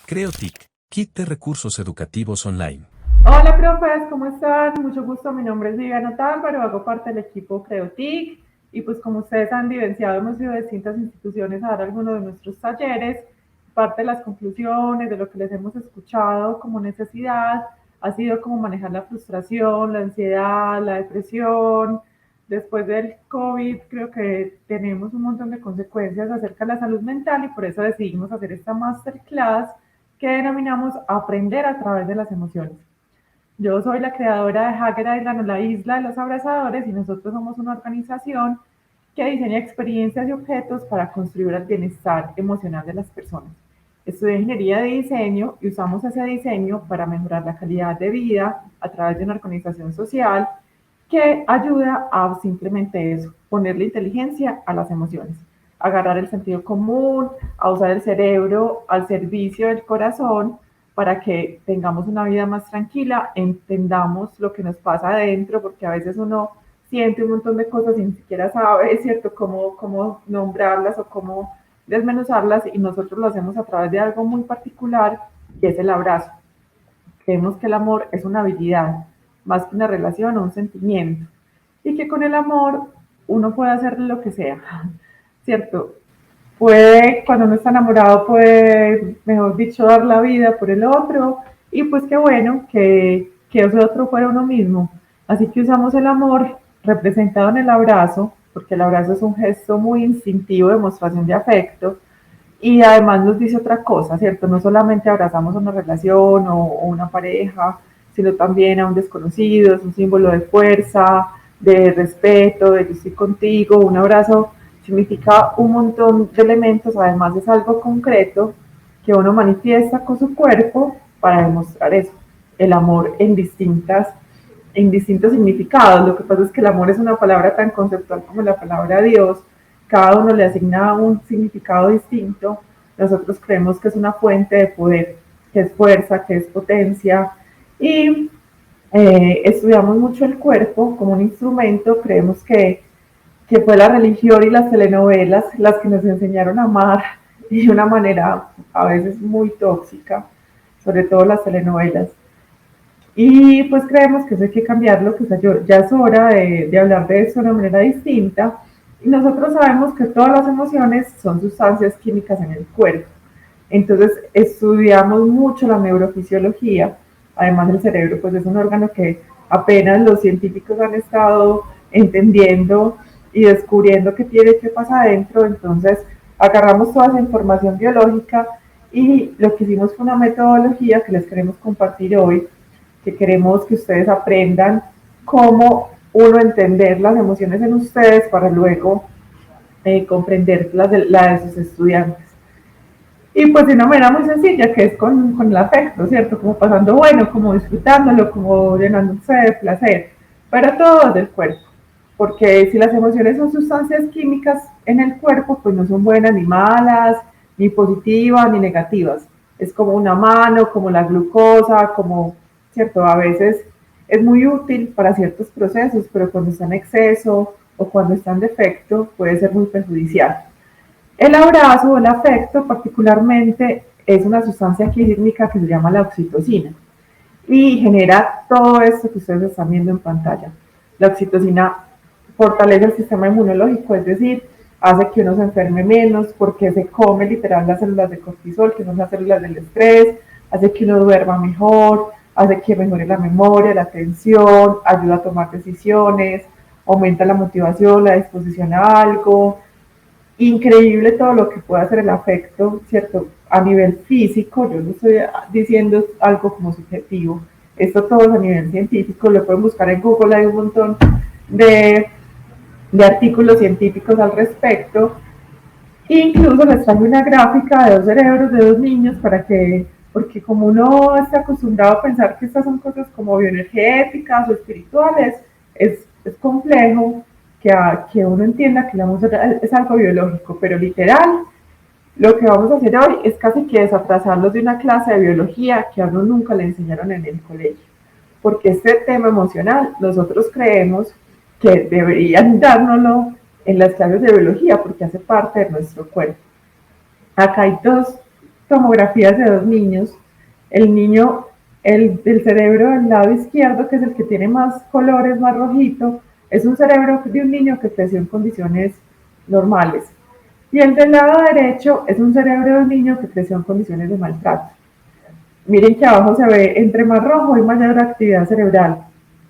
CreoTIC, Kit de Recursos Educativos Online. Hola, profes, ¿cómo están? Mucho gusto, mi nombre es Viviana Tálvaro, hago parte del equipo CreoTIC y pues como ustedes han vivenciado, hemos ido a distintas instituciones a dar algunos de nuestros talleres. Parte de las conclusiones, de lo que les hemos escuchado como necesidad, ha sido cómo manejar la frustración, la ansiedad, la depresión. Después del COVID creo que tenemos un montón de consecuencias acerca de la salud mental y por eso decidimos hacer esta masterclass que denominamos Aprender a través de las emociones. Yo soy la creadora de Hacker Island o la Isla de los Abrazadores y nosotros somos una organización que diseña experiencias y objetos para construir el bienestar emocional de las personas. Estudié ingeniería de diseño y usamos ese diseño para mejorar la calidad de vida a través de una organización social que ayuda a simplemente eso, ponerle inteligencia a las emociones, agarrar el sentido común, a usar el cerebro al servicio del corazón para que tengamos una vida más tranquila, entendamos lo que nos pasa adentro, porque a veces uno siente un montón de cosas y ni siquiera sabe, ¿cierto?, cómo nombrarlas o cómo desmenuzarlas, y nosotros lo hacemos a través de algo muy particular, que es el abrazo. Creemos que el amor es una habilidad, más que una relación o un sentimiento, y que con el amor uno puede hacer lo que sea, ¿cierto? Puede, cuando uno está enamorado, puede, mejor dicho, dar la vida por el otro, y pues qué bueno que ese otro fuera uno mismo. Así que usamos el amor representado en el abrazo, porque el abrazo es un gesto muy instintivo de demostración de afecto, y además nos dice otra cosa, ¿cierto? No solamente abrazamos una relación o una pareja, sino también a un desconocido, es un símbolo de fuerza, de respeto, de yo estoy contigo. Un abrazo significa un montón de elementos, además es algo concreto que uno manifiesta con su cuerpo para demostrar eso, el amor en distintos significados. Lo que pasa es que el amor es una palabra tan conceptual como la palabra Dios, cada uno le asigna un significado distinto. Nosotros creemos que es una fuente de poder, que es fuerza, que es potencia, y estudiamos mucho el cuerpo como un instrumento. Creemos que fue la religión y las telenovelas las que nos enseñaron a amar de una manera a veces muy tóxica, sobre todo las telenovelas. Y pues creemos que eso hay que cambiarlo, que ya es hora de hablar de eso de una manera distinta. Y nosotros sabemos que todas las emociones son sustancias químicas en el cuerpo. Entonces estudiamos mucho la neurofisiología. Además el cerebro pues es un órgano que apenas los científicos han estado entendiendo y descubriendo qué tiene, qué pasa adentro. Entonces agarramos toda esa información biológica y lo que hicimos fue una metodología que les queremos compartir hoy, que queremos que ustedes aprendan cómo uno entender las emociones en ustedes para luego comprender la de sus estudiantes. Y pues de una manera muy sencilla, que es con el afecto, ¿cierto? Como pasando bueno, como disfrutándolo, como llenándose de placer, pero todo del cuerpo. Porque si las emociones son sustancias químicas en el cuerpo, pues no son buenas ni malas, ni positivas ni negativas. Es como una mano, como la glucosa, como, ¿cierto? A veces es muy útil para ciertos procesos, pero cuando está en exceso o cuando está en defecto puede ser muy perjudicial. El abrazo o el afecto particularmente es una sustancia química que se llama la oxitocina y genera todo esto que ustedes están viendo en pantalla. La oxitocina fortalece el sistema inmunológico, es decir, hace que uno se enferme menos porque se come literal las células de cortisol, que son las células del estrés, hace que uno duerma mejor, hace que mejore la memoria, la atención, ayuda a tomar decisiones, aumenta la motivación, la disposición a algo. Increíble todo lo que puede hacer el afecto, ¿cierto? A nivel físico, yo no estoy diciendo algo como subjetivo, esto todo es a nivel científico, lo pueden buscar en Google, hay un montón de, de artículos científicos al respecto. Incluso les traigo una gráfica de dos cerebros de dos niños para que, porque como uno está acostumbrado a pensar que estas son cosas como bioenergéticas o espirituales, es complejo que uno entienda que la música es algo biológico, pero literal, lo que vamos a hacer hoy es casi que desatrasarlos de una clase de biología que a uno nunca le enseñaron en el colegio. Porque este tema emocional, nosotros creemos que deberían dárnoslo en las clases de biología, porque hace parte de nuestro cuerpo. Acá hay dos tomografías de dos niños. El niño, del cerebro del lado izquierdo, que es el que tiene más colores, más rojito, es un cerebro de un niño que creció en condiciones normales. Y el del lado derecho es un cerebro de un niño que creció en condiciones de maltrato. Miren que abajo se ve, entre más rojo hay mayor actividad cerebral.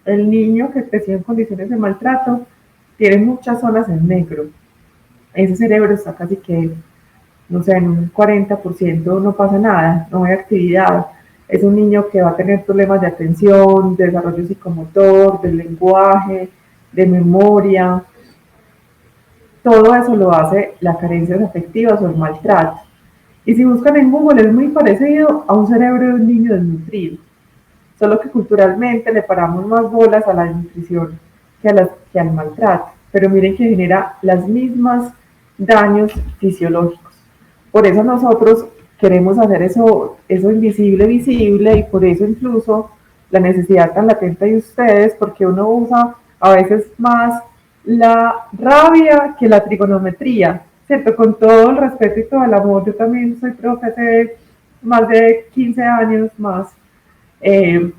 El niño que creció en condiciones de maltrato tiene muchas zonas en negro. Ese cerebro está casi que, no sé, en un 40% no pasa nada, no hay actividad. Es un niño que va a tener problemas de atención, de desarrollo psicomotor, del lenguaje, de memoria. Todo eso lo hace las carencias afectivas o el maltrato. Y si buscan en Google es muy parecido a un cerebro de un niño desnutrido, solo que culturalmente le paramos más bolas a la desnutrición que al maltrato. Pero miren que genera las mismas daños fisiológicos. Por eso nosotros queremos hacer eso invisible visible, y por eso incluso la necesidad tan latente de ustedes, porque uno usa a veces más la rabia que la trigonometría, ¿cierto? Con todo el respeto y todo el amor, yo también soy profe hace más de 15 años más, eh,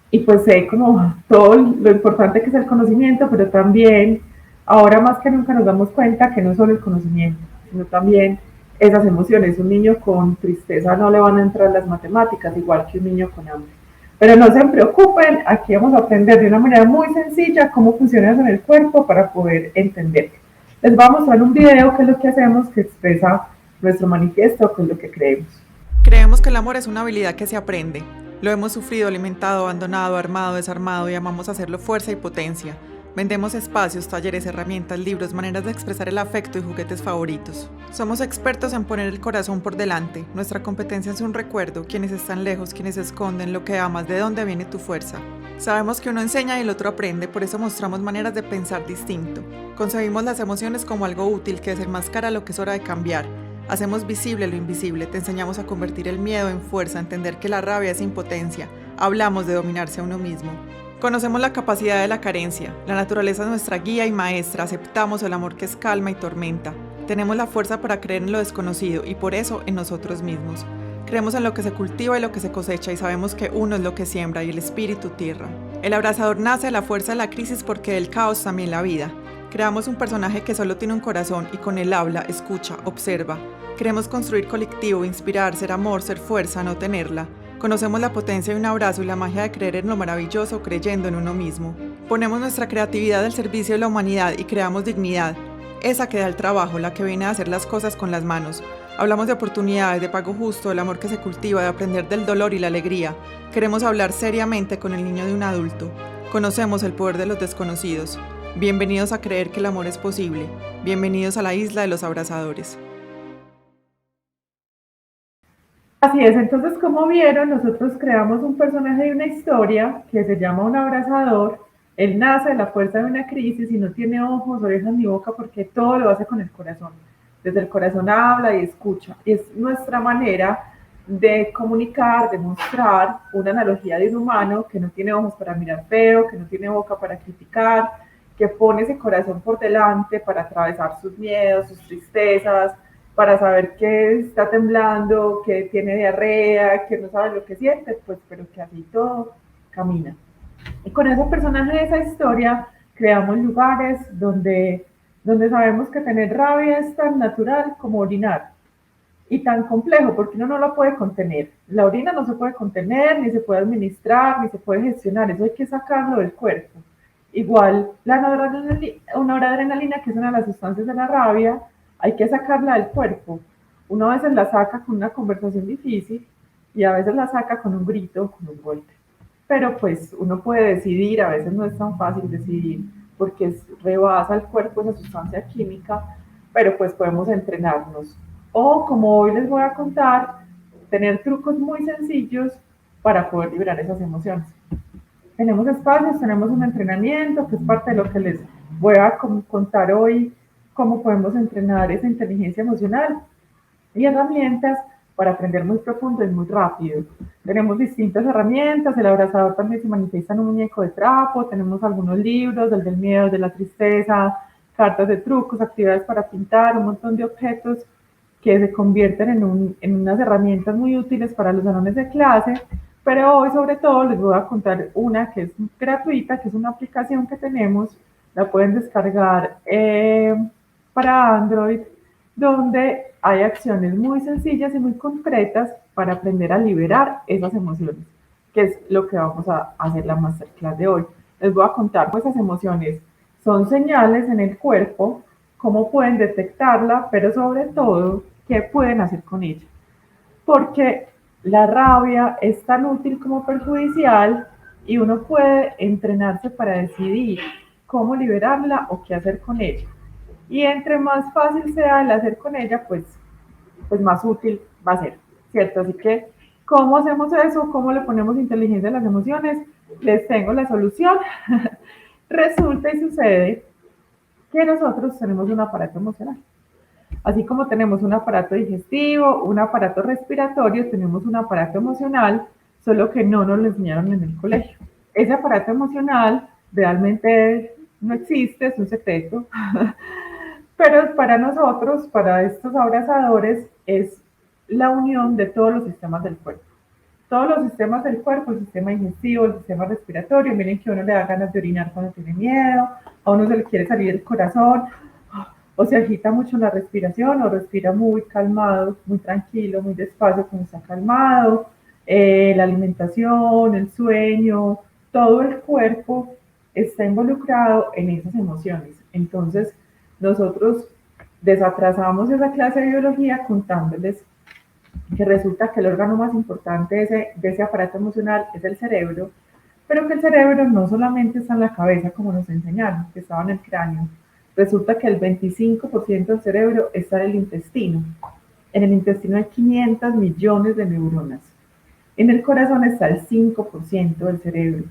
y pues sé como todo lo importante que es el conocimiento, pero también ahora más que nunca nos damos cuenta que no solo el conocimiento, sino también esas emociones. Un niño con tristeza no le van a entrar las matemáticas, igual que un niño con hambre. Pero no se preocupen, aquí vamos a aprender de una manera muy sencilla cómo funciona eso en el cuerpo para poder entenderlo. Les voy a mostrar un video que es lo que hacemos, que expresa nuestro manifiesto, que es lo que creemos. Creemos que el amor es una habilidad que se aprende. Lo hemos sufrido, alimentado, abandonado, armado, desarmado y amamos hacerlo fuerza y potencia. Vendemos espacios, talleres, herramientas, libros, maneras de expresar el afecto y juguetes favoritos. Somos expertos en poner el corazón por delante. Nuestra competencia es un recuerdo, quienes están lejos, quienes se esconden, lo que amas, de dónde viene tu fuerza. Sabemos que uno enseña y el otro aprende, por eso mostramos maneras de pensar distinto. Concebimos las emociones como algo útil que desenmascara lo que es hora de cambiar. Hacemos visible lo invisible, te enseñamos a convertir el miedo en fuerza, a entender que la rabia es impotencia. Hablamos de dominarse a uno mismo. Conocemos la capacidad de la carencia. La naturaleza es nuestra guía y maestra. Aceptamos el amor que es calma y tormenta. Tenemos la fuerza para creer en lo desconocido y por eso en nosotros mismos. Creemos en lo que se cultiva y lo que se cosecha y sabemos que uno es lo que siembra y el espíritu tierra. El abrazador nace de la fuerza de la crisis porque del caos también la vida. Creamos un personaje que solo tiene un corazón y con él habla, escucha, observa. Queremos construir colectivo, inspirar, ser amor, ser fuerza, no tenerla. Conocemos la potencia de un abrazo y la magia de creer en lo maravilloso creyendo en uno mismo. Ponemos nuestra creatividad al servicio de la humanidad y creamos dignidad. Esa que da el trabajo, la que viene a hacer las cosas con las manos. Hablamos de oportunidades, de pago justo, del amor que se cultiva, de aprender del dolor y la alegría. Queremos hablar seriamente con el niño de un adulto. Conocemos el poder de los desconocidos. Bienvenidos a creer que el amor es posible. Bienvenidos a la isla de los abrazadores. Así es, entonces como vieron, nosotros creamos un personaje de una historia que se llama Un Abrazador. Él nace de la fuerza de una crisis y no tiene ojos, orejas ni boca porque todo lo hace con el corazón. Desde el corazón habla y escucha. Y es nuestra manera de comunicar, de mostrar una analogía de un humano que no tiene ojos para mirar feo, que no tiene boca para criticar, que pone ese corazón por delante para atravesar sus miedos, sus tristezas, para saber que está temblando, que tiene diarrea, que no sabe lo que siente, pues, pero que así todo camina. Y con ese personaje de esa historia creamos lugares donde sabemos que tener rabia es tan natural como orinar y tan complejo porque uno no lo puede contener. La orina no se puede contener, ni se puede administrar, ni se puede gestionar, eso hay que sacarlo del cuerpo. Igual la noradrenalina, que es una de las sustancias de la rabia, hay que sacarla del cuerpo. Uno a veces la saca con una conversación difícil y a veces la saca con un grito, con un golpe. Pero pues uno puede decidir, a veces no es tan fácil decidir porque rebasa el cuerpo esa sustancia química, pero pues podemos entrenarnos. O como hoy les voy a contar, tener trucos muy sencillos para poder liberar esas emociones. Tenemos espacios, tenemos un entrenamiento que es parte de lo que les voy a contar hoy, cómo podemos entrenar esa inteligencia emocional y herramientas para aprender muy profundo y muy rápido. Tenemos distintas herramientas, el abrazador también se manifiesta en un muñeco de trapo, tenemos algunos libros, el del miedo, de la tristeza, cartas de trucos, actividades para pintar, un montón de objetos que se convierten en unas herramientas muy útiles para los salones de clase, pero hoy sobre todo les voy a contar una que es gratuita, que es una aplicación que tenemos, la pueden descargar para Android, donde hay acciones muy sencillas y muy concretas para aprender a liberar esas emociones, que es lo que vamos a hacer la masterclass de hoy. Les voy a contar, pues esas emociones son señales en el cuerpo, cómo pueden detectarla, pero sobre todo, qué pueden hacer con ella. Porque la rabia es tan útil como perjudicial y uno puede entrenarse para decidir cómo liberarla o qué hacer con ella. Y entre más fácil sea el hacer con ella, pues más útil va a ser, ¿cierto? Así que, ¿cómo hacemos eso? ¿Cómo le ponemos inteligencia a las emociones? Les tengo la solución. Resulta y sucede que nosotros tenemos un aparato emocional. Así como tenemos un aparato digestivo, un aparato respiratorio, tenemos un aparato emocional, solo que no nos lo enseñaron en el colegio. Ese aparato emocional realmente no existe, es un secreto, pero para nosotros, para estos abrazadores, es la unión de todos los sistemas del cuerpo. Todos los sistemas del cuerpo, el sistema digestivo, el sistema respiratorio, miren que a uno le da ganas de orinar cuando tiene miedo, a uno se le quiere salir el corazón, o se agita mucho la respiración, o respira muy calmado, muy tranquilo, muy despacio cuando está calmado, la alimentación, el sueño, todo el cuerpo está involucrado en esas emociones. Entonces, nosotros desatrasamos esa clase de biología contándoles que resulta que el órgano más importante de ese aparato emocional es el cerebro, pero que el cerebro no solamente está en la cabeza como nos enseñaron, que estaba en el cráneo. Resulta que el 25% del cerebro está en el intestino. En el intestino hay 500 millones de neuronas. En el corazón está el 5% del cerebro.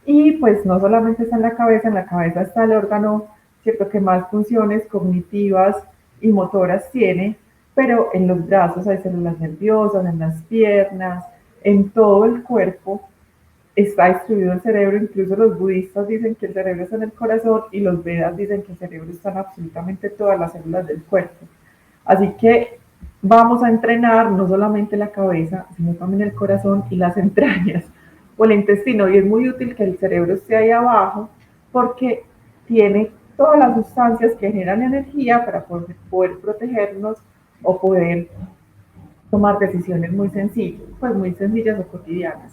Y pues no solamente está en la cabeza está el órgano, cierto, que más funciones cognitivas y motoras tiene, pero en los brazos hay células nerviosas, en las piernas, en todo el cuerpo está distribuido el cerebro. Incluso los budistas dicen que el cerebro está en el corazón y los Vedas dicen que el cerebro está en absolutamente todas las células del cuerpo. Así que vamos a entrenar no solamente la cabeza, sino también el corazón y las entrañas o el intestino. Y es muy útil que el cerebro esté ahí abajo porque tiene todas las sustancias que generan energía para poder protegernos o poder tomar decisiones muy sencillas, pues muy sencillas o cotidianas.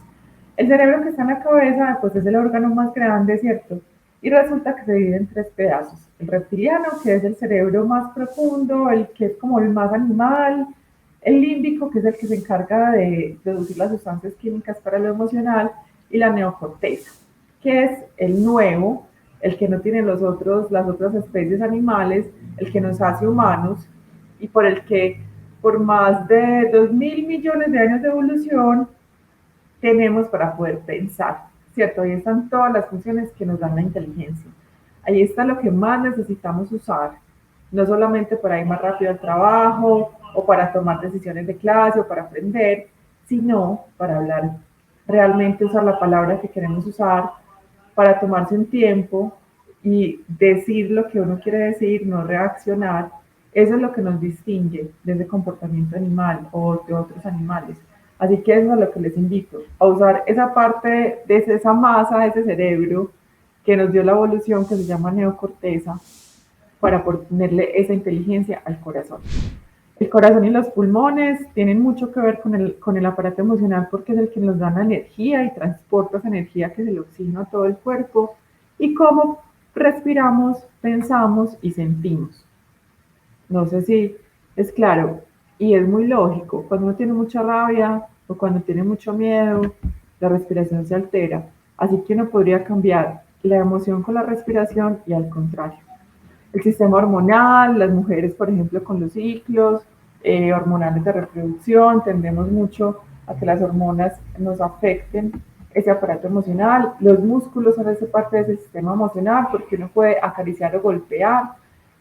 El cerebro que está en la cabeza, pues es el órgano más grande, ¿cierto? Y resulta que se divide en tres pedazos. El reptiliano, que es el cerebro más profundo, el que es como el más animal, el límbico, que es el que se encarga de producir las sustancias químicas para lo emocional, y la neocorteza, que es el nuevo, el que no tienen las otras especies animales, el que nos hace humanos, y por el que por más de 2.000 millones de años de evolución tenemos para poder pensar, ¿cierto? Ahí están todas las funciones que nos dan la inteligencia. Ahí está lo que más necesitamos usar, no solamente para ir más rápido al trabajo o para tomar decisiones de clase o para aprender, sino para hablar, realmente usar la palabra que queremos usar, para tomarse un tiempo y decir lo que uno quiere decir, no reaccionar. Eso es lo que nos distingue de ese comportamiento animal o de otros animales. Así que eso es lo que les invito, a usar esa parte de esa masa de ese cerebro que nos dio la evolución, que se llama neocorteza, para ponerle esa inteligencia al corazón. El corazón y los pulmones tienen mucho que ver con el aparato emocional porque es el que nos da la energía y transporta esa energía que es el oxígeno a todo el cuerpo y cómo respiramos, pensamos y sentimos. No sé si es claro y es muy lógico. Cuando uno tiene mucha rabia o cuando tiene mucho miedo, la respiración se altera. Así que uno podría cambiar la emoción con la respiración y al contrario. El sistema hormonal, las mujeres, por ejemplo, con los ciclos hormonales de reproducción, tendemos mucho a que las hormonas nos afecten ese aparato emocional. Los músculos son esa parte de ese sistema emocional porque uno puede acariciar o golpear.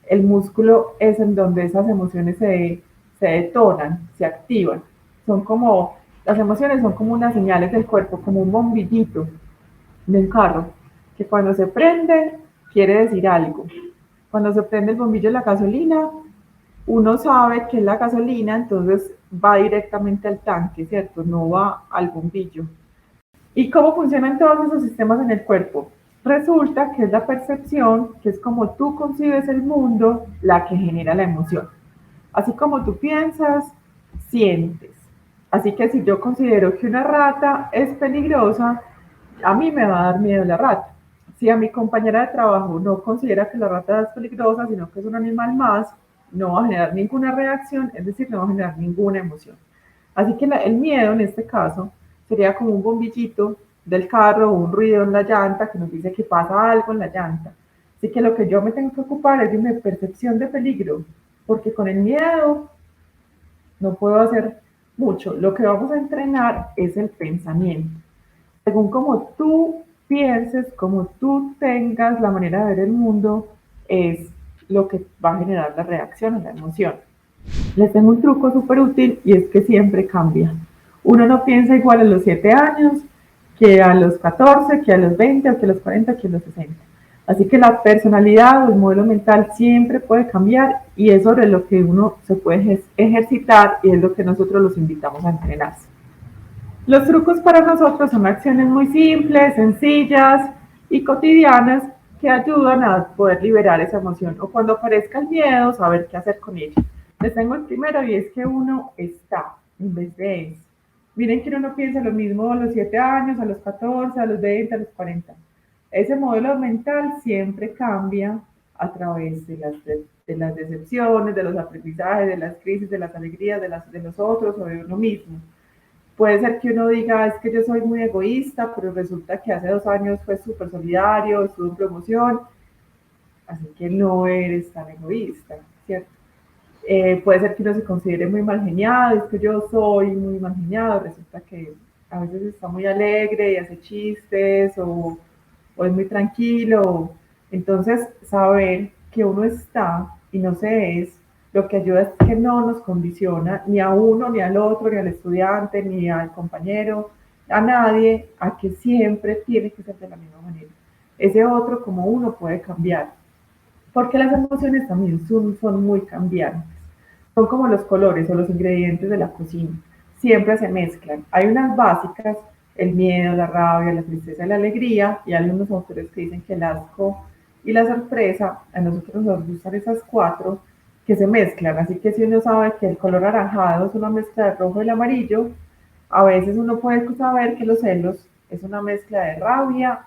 El músculo es en donde esas emociones se detonan, se activan. Son como, las emociones son como unas señales del cuerpo, como un bombillito de un carro, que cuando se prende quiere decir algo. Cuando se prende el bombillo de la gasolina, uno sabe que es la gasolina, entonces va directamente al tanque, ¿cierto? No va al bombillo. ¿Y cómo funcionan todos esos sistemas en el cuerpo? Resulta que es la percepción, que es como tú concibes el mundo, la que genera la emoción. Así como tú piensas, sientes. Así que si yo considero que una rata es peligrosa, a mí me va a dar miedo la rata. Si a mi compañera de trabajo no considera que la rata es peligrosa, sino que es un animal más, no va a generar ninguna reacción, es decir, no va a generar ninguna emoción. Así que el miedo en este caso sería como un bombillito del carro o un ruido en la llanta que nos dice que pasa algo en la llanta. Así que lo que yo me tengo que ocupar es de mi percepción de peligro, porque con el miedo no puedo hacer mucho. Lo que vamos a entrenar es el pensamiento. Según como tú pienses, como tú tengas la manera de ver el mundo, es lo que va a generar la reacción, la emoción. Les tengo un truco súper útil y es que siempre cambia. Uno no piensa igual a los 7 años que a los 14, que a los 20, o que a los 40, que a los 60. Así que la personalidad o el modelo mental siempre puede cambiar y es sobre lo que uno se puede ejercitar y es lo que nosotros los invitamos a entrenarse. Los trucos para nosotros son acciones muy simples, sencillas y cotidianas que ayudan a poder liberar esa emoción o cuando aparezca el miedo, saber qué hacer con ella. Les tengo el primero y es que uno está en vez de es. Miren que uno no piensa lo mismo a los 7 años, a los 14, a los 20, a los 40. Ese modelo mental siempre cambia a través de las decepciones, de los aprendizajes, de las crisis, de las alegrías, de los otros o de uno mismo. Puede ser que uno diga, es que yo soy muy egoísta, pero resulta que hace 2 años fue súper solidario, estuvo en promoción, así que no eres tan egoísta, ¿cierto? Puede ser que uno se considere muy mal geniado, es que yo soy muy mal geniado, resulta que a veces está muy alegre y hace chistes o es muy tranquilo. Entonces, saber que uno está y no se es, lo que ayuda es que no nos condiciona ni a uno, ni al otro, ni al estudiante, ni al compañero, a nadie, a que siempre tiene que ser de la misma manera. Ese otro como uno puede cambiar, porque las emociones también son muy cambiantes. Son como los colores o los ingredientes de la cocina. Siempre se mezclan. Hay unas básicas, el miedo, la rabia, la tristeza y la alegría, y hay unos autores que dicen que el asco y la sorpresa, a nosotros nos gustan esas cuatro que se mezclan. Así que si uno sabe que el color anaranjado es una mezcla de rojo y el amarillo, a veces uno puede saber que los celos es una mezcla de rabia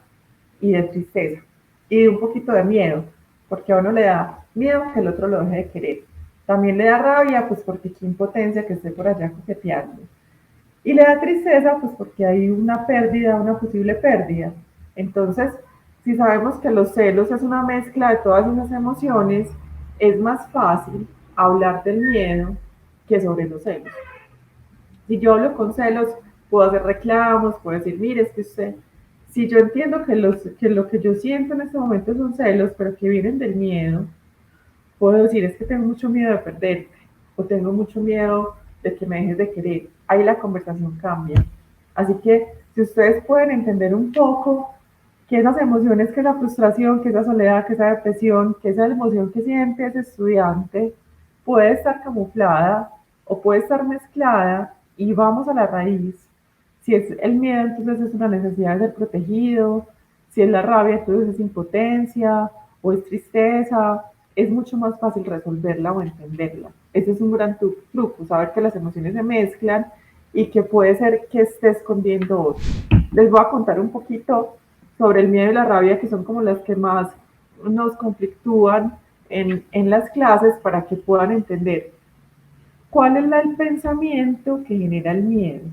y de tristeza y de un poquito de miedo, porque a uno le da miedo que el otro lo deje de querer. También le da rabia, pues porque qué impotencia que esté por allá coqueteando. Y le da tristeza, pues porque hay una pérdida, una posible pérdida. Entonces, si sabemos que los celos es una mezcla de todas esas emociones, es más fácil hablar del miedo que sobre los celos. Si yo hablo con celos, puedo hacer reclamos, puedo decir, mire, es que usted, si yo entiendo que lo que yo siento en este momento son celos, pero que vienen del miedo, puedo decir, es que tengo mucho miedo de perderte, o tengo mucho miedo de que me dejes de querer. Ahí la conversación cambia. Así que si ustedes pueden entender un poco que esas emociones, que esa frustración, que esa soledad, que esa depresión, que esa emoción que siente ese estudiante puede estar camuflada o puede estar mezclada y vamos a la raíz. Si es el miedo, entonces es una necesidad de ser protegido. Si es la rabia, entonces es impotencia o es tristeza. Es mucho más fácil resolverla o entenderla. Ese es un gran truco, saber que las emociones se mezclan y que puede ser que esté escondiendo otro. Les voy a contar un poquito sobre el miedo y la rabia, que son como las que más nos conflictúan en las clases para que puedan entender cuál es el pensamiento que genera el miedo.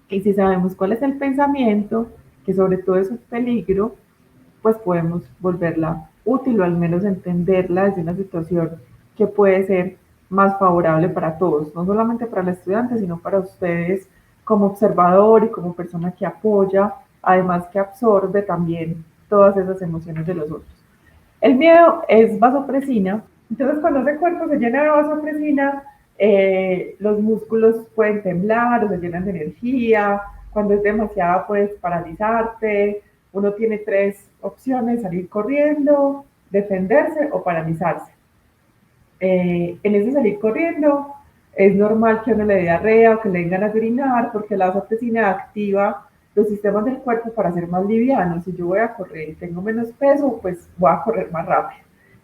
Y si sabemos cuál es el pensamiento, que sobre todo es un peligro, pues podemos volverla útil o al menos entenderla desde una situación que puede ser más favorable para todos, no solamente para el estudiante, sino para ustedes como observador y como persona que apoya, además que absorbe también todas esas emociones de los otros. El miedo es vasopresina, entonces cuando ese cuerpo se llena de vasopresina, los músculos pueden temblar o se llenan de energía, cuando es demasiada puedes paralizarte, uno tiene tres opciones: salir corriendo, defenderse o paralizarse. En ese salir corriendo, es normal que a uno le dé diarrea o que le den ganas de orinar, porque la vasopresina activa los sistemas del cuerpo para ser más livianos. Si yo voy a correr y tengo menos peso, pues voy a correr más rápido.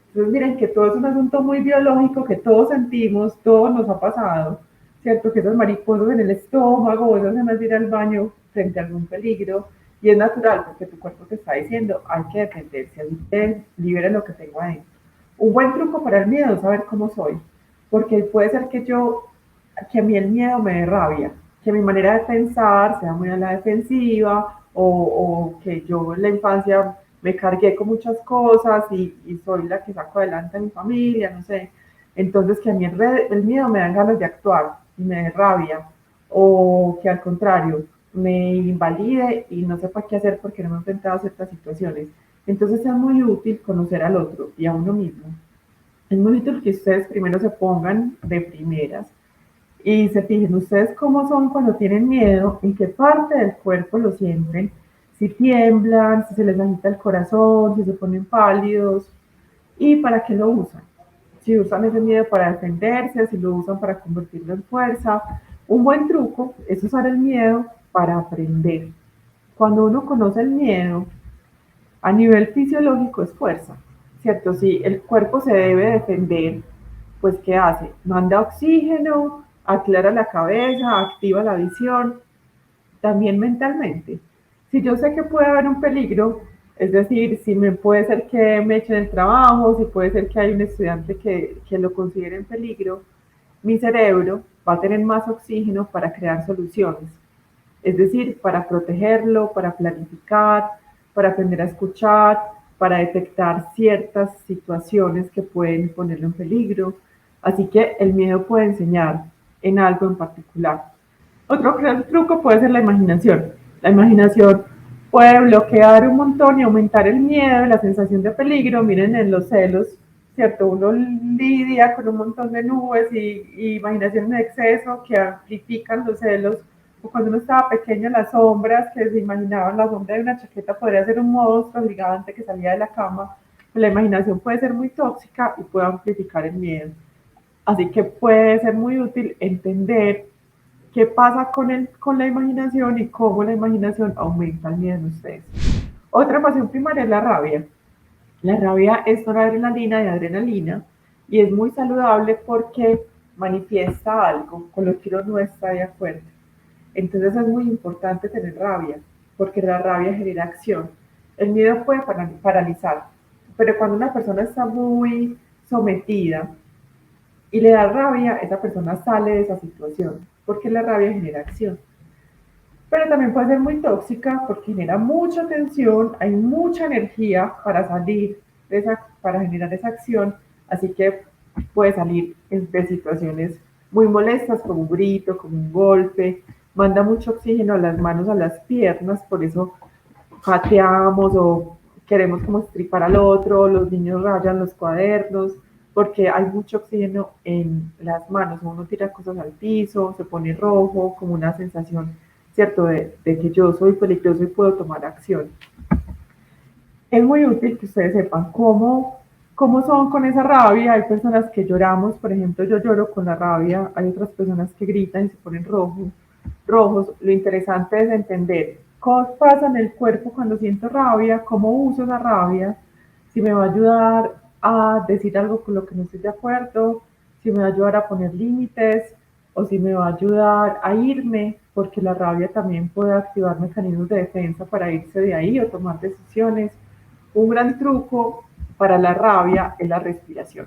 Entonces, miren que todo es un asunto muy biológico que todos sentimos, todos nos ha pasado, ¿cierto? Que esas mariposas en el estómago, esas ganas de ir al baño frente a algún peligro, y es natural porque tu cuerpo te está diciendo, hay que defenderse, así que libere lo que tengo adentro. Un buen truco para el miedo es saber cómo soy, porque puede ser que a mí el miedo me dé rabia, que mi manera de pensar sea muy a la defensiva, o que yo en la infancia me cargué con muchas cosas y soy la que saco adelante a mi familia, no sé. Entonces que a mí el miedo me dan ganas de actuar y me dé rabia, o que al contrario me invalide y no sepa qué hacer porque no me he enfrentado a ciertas situaciones. Entonces es muy útil conocer al otro y a uno mismo. Es muy útil que ustedes primero se pongan de primeras y se fijen ustedes cómo son cuando tienen miedo, en qué parte del cuerpo lo sienten, si tiemblan, si se les agita el corazón, si se ponen pálidos y para qué lo usan. Si usan ese miedo para defenderse, si lo usan para convertirlo en fuerza. Un buen truco es usar el miedo para aprender. Cuando uno conoce el miedo, a nivel fisiológico es fuerza, ¿cierto? Si el cuerpo se debe defender, pues ¿qué hace? Manda oxígeno, aclara la cabeza, activa la visión, también mentalmente. Si yo sé que puede haber un peligro, es decir, si me puede ser que me echen el trabajo, si puede ser que hay un estudiante que lo considere en peligro, mi cerebro va a tener más oxígeno para crear soluciones, es decir, para protegerlo, para planificar, para aprender a escuchar, para detectar ciertas situaciones que pueden ponerlo en peligro. Así que el miedo puede enseñar en algo en particular. Otro gran truco puede ser la imaginación. La imaginación puede bloquear un montón y aumentar el miedo, la sensación de peligro. Miren en los celos, ¿cierto? Uno lidia con un montón de nubes y imaginación en exceso que amplifican los celos. O cuando uno estaba pequeño, las sombras, que se imaginaban la sombra de una chaqueta podría ser un monstruo gigante que salía de la cama. La imaginación puede ser muy tóxica y puede amplificar el miedo. Así que puede ser muy útil entender qué pasa con la imaginación y cómo la imaginación aumenta el miedo en ustedes. Otra pasión primaria es la rabia. La rabia es noradrenalina y adrenalina y es muy saludable porque manifiesta algo con lo que uno no está de acuerdo. Entonces es muy importante tener rabia porque la rabia genera acción. El miedo puede paralizar, pero cuando una persona está muy sometida y le da rabia, esa persona sale de esa situación porque la rabia genera acción. Pero también puede ser muy tóxica porque genera mucha tensión, hay mucha energía para salir para generar esa acción, así que puede salir de situaciones muy molestas como un grito, como un golpe, manda mucho oxígeno a las manos, a las piernas, por eso pateamos o queremos como estripar al otro, los niños rayan los cuadernos, porque hay mucho oxígeno en las manos, uno tira cosas al piso, se pone rojo, como una sensación, ¿cierto?, de que yo soy peligroso y puedo tomar acción. Es muy útil que ustedes sepan cómo son con esa rabia. Hay personas que lloramos, por ejemplo, yo lloro con la rabia, hay otras personas que gritan y se ponen rojos. Lo interesante es entender qué pasa en el cuerpo cuando siento rabia, cómo uso esa rabia, si me va a ayudar a decir algo con lo que no estoy de acuerdo, si me va a ayudar a poner límites o si me va a ayudar a irme, porque la rabia también puede activar mecanismos de defensa para irse de ahí o tomar decisiones. Un gran truco para la rabia es la respiración.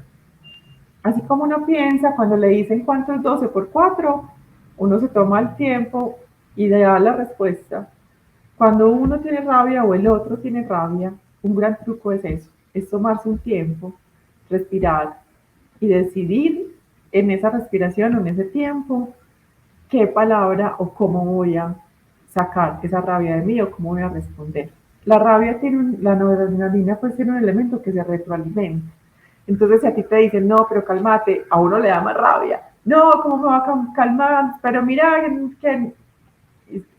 Así como uno piensa, cuando le dicen cuánto es 12 por 4, uno se toma el tiempo y le da la respuesta. Cuando uno tiene rabia o el otro tiene rabia, un gran truco es eso, es tomarse un tiempo, respirar y decidir en esa respiración o en ese tiempo qué palabra o cómo voy a sacar esa rabia de mí o cómo voy a responder. La rabia la noradrenalina pues tiene un elemento que se retroalimenta. Entonces si a ti te dicen, no, pero cálmate, a uno le da más rabia. No, ¿cómo me va a calmar? Pero mira que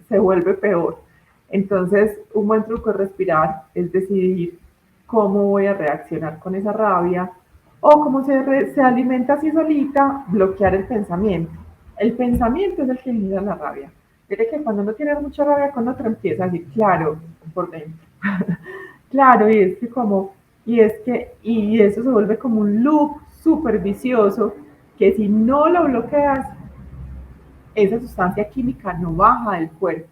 se vuelve peor. Entonces, un buen truco es respirar, es decidir cómo voy a reaccionar con esa rabia O como se alimenta así solita, bloquear el pensamiento. El pensamiento es el que genera la rabia. Mire que cuando uno tiene mucha rabia con otro empieza a decir, claro, por dentro. Claro, y eso se vuelve como un loop súper vicioso que si no lo bloqueas, esa sustancia química no baja del cuerpo.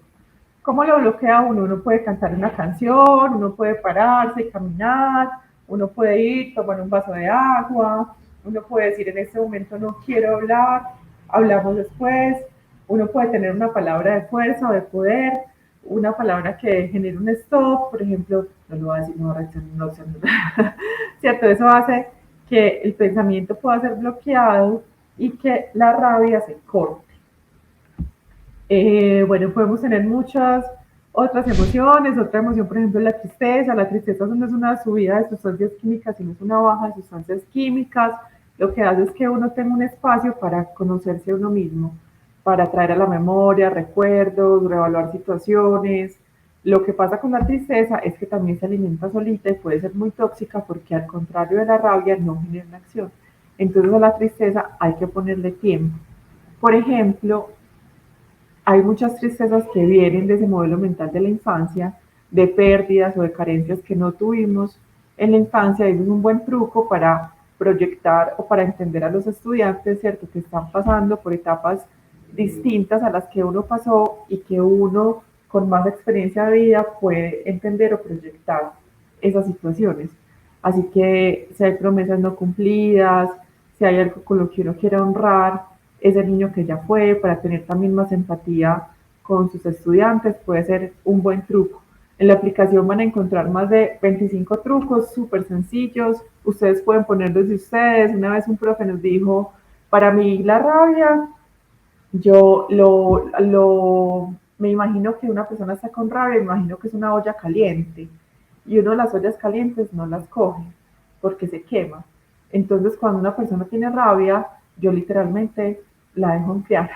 ¿Cómo lo bloquea uno? Uno puede cantar una canción, uno puede pararse y caminar, uno puede ir, tomar un vaso de agua, uno puede decir en este momento no quiero hablar, hablamos después, uno puede tener una palabra de fuerza o de poder, una palabra que genere un stop, por ejemplo, no lo va a decir, no va a reaccionar, no, ¿cierto? Eso hace que el pensamiento pueda ser bloqueado y que la rabia se corte. Bueno, podemos tener muchas otras emociones. Otra emoción, por ejemplo, la tristeza. La tristeza no es una subida de sustancias químicas, sino es una baja de sustancias químicas. Lo que hace es que uno tenga un espacio para conocerse a uno mismo, para traer a la memoria recuerdos, reevaluar situaciones. Lo que pasa con la tristeza es que también se alimenta solita y puede ser muy tóxica porque al contrario de la rabia no genera una acción. Entonces a la tristeza hay que ponerle tiempo. Por ejemplo, hay muchas tristezas que vienen de ese modelo mental de la infancia, de pérdidas o de carencias que no tuvimos en la infancia. Eso es un buen truco para proyectar o para entender a los estudiantes, ¿cierto?, que están pasando por etapas distintas a las que uno pasó y que uno con más experiencia de vida puede entender o proyectar esas situaciones. Así que si hay promesas no cumplidas, si hay algo con lo que uno quiere honrar, ese niño que ya fue, para tener también más empatía con sus estudiantes, puede ser un buen truco. En la aplicación van a encontrar más de 25 trucos súper sencillos. Ustedes pueden ponerlos de ustedes. Una vez un profe nos dijo, para mí la rabia, me imagino que una persona está con rabia, me imagino que es una olla caliente. Y uno las ollas calientes no las coge porque se quema. Entonces, cuando una persona tiene rabia, yo literalmente la dejo enfriar.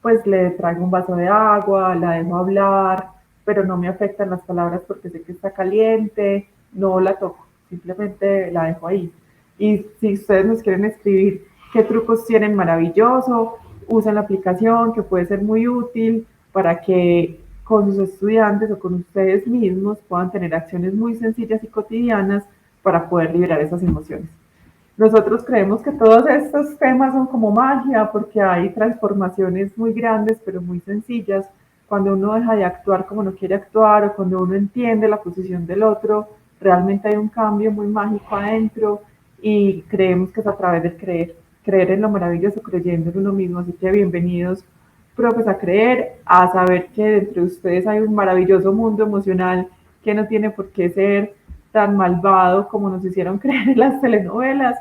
Pues le traigo un vaso de agua, la dejo hablar, pero no me afectan las palabras porque sé que está caliente, no la toco, simplemente la dejo ahí. Y si ustedes nos quieren escribir qué trucos tienen, maravilloso, usen la aplicación que puede ser muy útil para que con sus estudiantes o con ustedes mismos puedan tener acciones muy sencillas y cotidianas para poder liberar esas emociones. Nosotros creemos que todos estos temas son como magia porque hay transformaciones muy grandes pero muy sencillas. Cuando uno deja de actuar como no quiere actuar o cuando uno entiende la posición del otro, realmente hay un cambio muy mágico adentro y creemos que es a través del creer en lo maravilloso, creyendo en uno mismo. Así que bienvenidos, profes, a creer, a saber que dentro de ustedes hay un maravilloso mundo emocional que no tiene por qué ser tan malvado como nos hicieron creer en las telenovelas,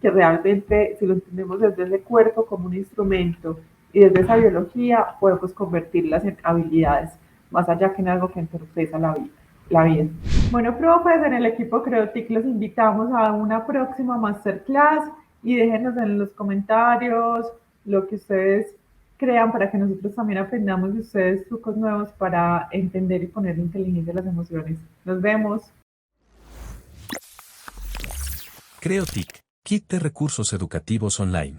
que realmente si lo entendemos desde ese cuerpo como un instrumento y desde esa biología podemos convertirlas en habilidades, más allá que en algo que entorpeza la vida. Bueno, profes, en el equipo Creotic los invitamos a una próxima masterclass y déjenos en los comentarios lo que ustedes crean para que nosotros también aprendamos de ustedes trucos nuevos para entender y poner inteligencia a las emociones. Nos vemos. CreoTic, Kit de recursos educativos online.